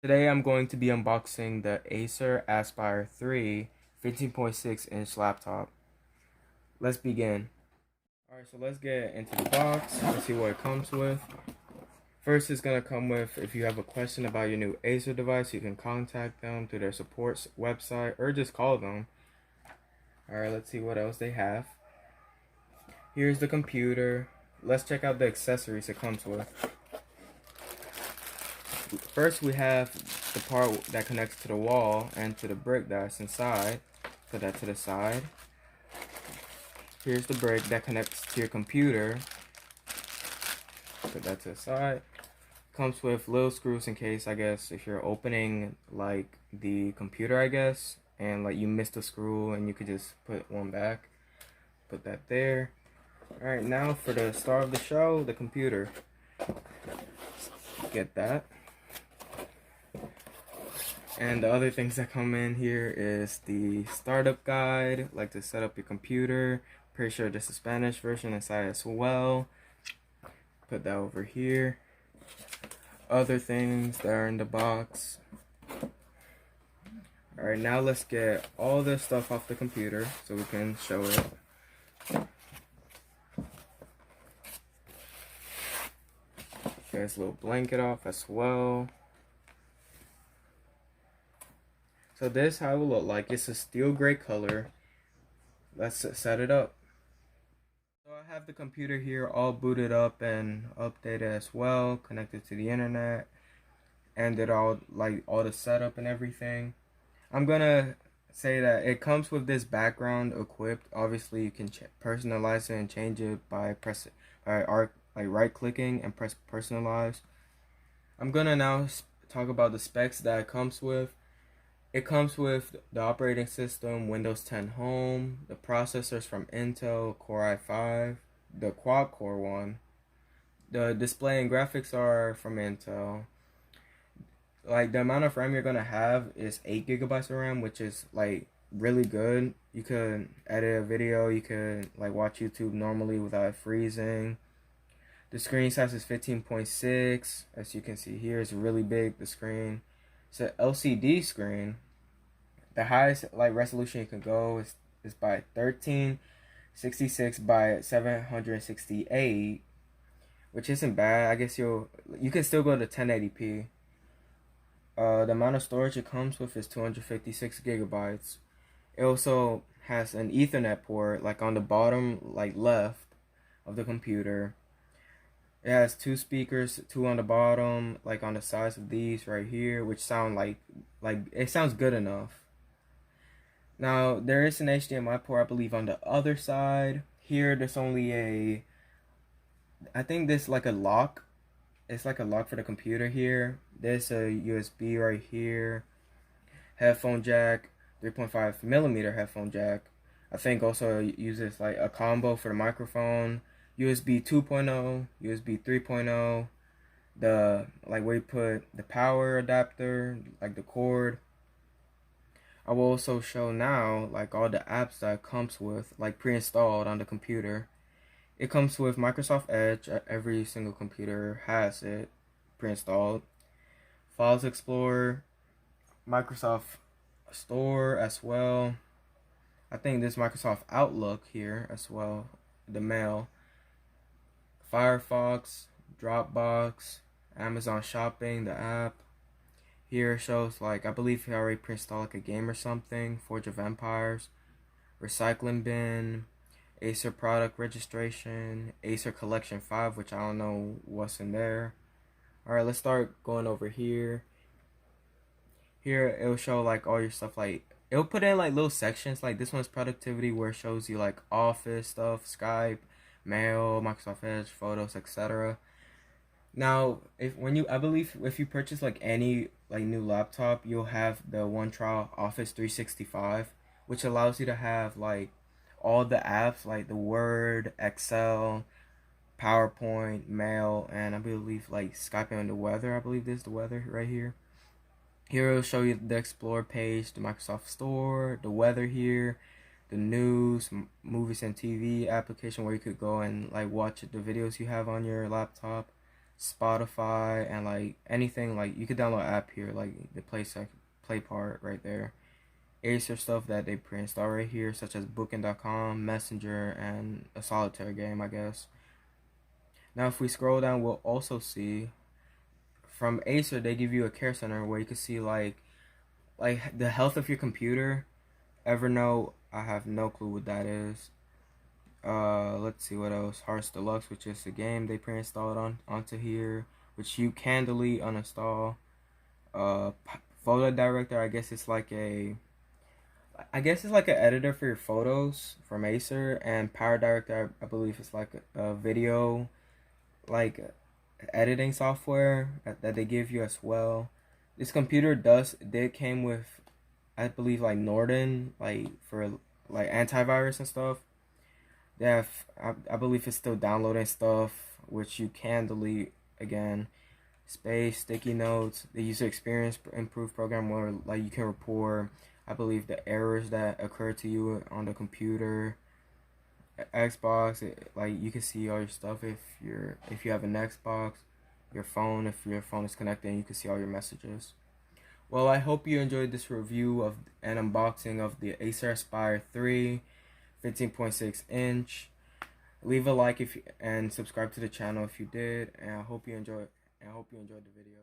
Today I'm going to be unboxing the Acer Aspire 3 15.6-inch laptop. Let's begin. Alright, so let's get into the box. Let's see what it comes with. First, it's going to come with, if you have a question about your new Acer device, you can contact them through their support website or just call them. Alright, let's see what else they have. Here's the computer. Let's check out the accessories it comes with. First, we have the part that connects to the wall and to the brick that's inside. Put that to the side. Here's the brick that connects to your computer. Put that to the side. Comes with little screws in case, I guess, if you're opening like the computer, I guess, and like you missed a screw and you could just put one back. Put that there. Alright, now for the star of the show, the computer. Get that. And the other things that come in here is the startup guide, like to set up your computer. Pretty sure there's a Spanish version inside as well. Put that over here. Other things that are in the box. Alright, now let's get all this stuff off the computer so we can show it. Get this little blanket off as well. So this is how it will look like. It's a steel gray color. Let's set it up. So I have the computer here all booted up and updated as well, connected to the internet, and did all the setup and everything. I'm gonna say that it comes with this background equipped. Obviously, you can personalize it and change it by right clicking and press personalize. I'm gonna now talk about the specs that it comes with. It comes with the operating system, Windows 10 Home, the processors from Intel, Core i5, the quad-core one. The display and graphics are from Intel. Like, the amount of RAM you're going to have is 8 gigabytes of RAM, which is, like, really good. You could edit a video, you could, like, watch YouTube normally without it freezing. The screen size is 15.6. As you can see here, it's really big, the screen. It's an LCD screen. The highest resolution you can go is by 1366 by 768, which isn't bad. I guess you can still go to 1080p. The amount of storage it comes with is 256 gigabytes. It also has an Ethernet port on the bottom left of the computer. It has 2 speakers, 2 on the bottom, on the sides of these right here, which sound like it sounds good enough. Now, there is an HDMI port, I believe, on the other side. Here, there's only I think there's a lock. It's like a lock for the computer here. There's a USB right here. Headphone jack, 3.5mm headphone jack. I think also uses a combo for the microphone. USB 2.0, USB 3.0, the where you put the power adapter, the cord. I will also show now all the apps that it comes with, pre-installed on the computer. It comes with Microsoft Edge. Every single computer has it pre-installed. Files Explorer, Microsoft Store as well. I think there's Microsoft Outlook here as well, the mail. Firefox, Dropbox, Amazon Shopping, the app. Here shows I believe he already pre-installed a game or something. Forge of Empires, Recycling Bin, Acer Product Registration, Acer Collection 5, which I don't know what's in there. Alright, let's start going over here. Here it'll show all your stuff. It'll put in little sections. This one's productivity, where it shows you office stuff, Skype, mail, Microsoft Edge, photos, etc. Now, I believe if you purchase any new laptop, you'll have the OneTrial Office 365, which allows you to have all the apps the Word, Excel, PowerPoint, Mail, and I believe Skype and the weather. I believe this is the weather right here. Here it'll show you the Explore page, the Microsoft Store, the weather here, the news, movies and TV application where you could go and watch the videos you have on your laptop. Spotify, and like anything. Like you could download an app here, like the play part right there. Acer stuff that they pre-install right here, such as Booking.com, Messenger, and a solitaire game, I guess. Now, if we scroll down, we'll also see from Acer they give you a care center where you can see like the health of your computer. Evernote, I have no clue what that is. Let's see what else. Hearts Deluxe, which is a game they pre-installed onto here, which you can delete, uninstall. Photo Director, I guess it's like an editor for your photos from Acer, and Power Director, I believe it's like a video like editing software that they give you as well. This computer did came with, I believe, like Norton, like for like antivirus and stuff. They have, I believe it's still downloading stuff, which you can delete again. Space, sticky notes, the user experience improved program where like you can report, I believe, the errors that occur to you on the computer. Xbox, like you can see all your stuff if you have an Xbox. Your phone, if your phone is connected, you can see all your messages. Well, I hope you enjoyed this review of an unboxing of the Acer Aspire 3 15.6 inch. Leave a like and subscribe to the channel if you did, and I hope you enjoyed the video.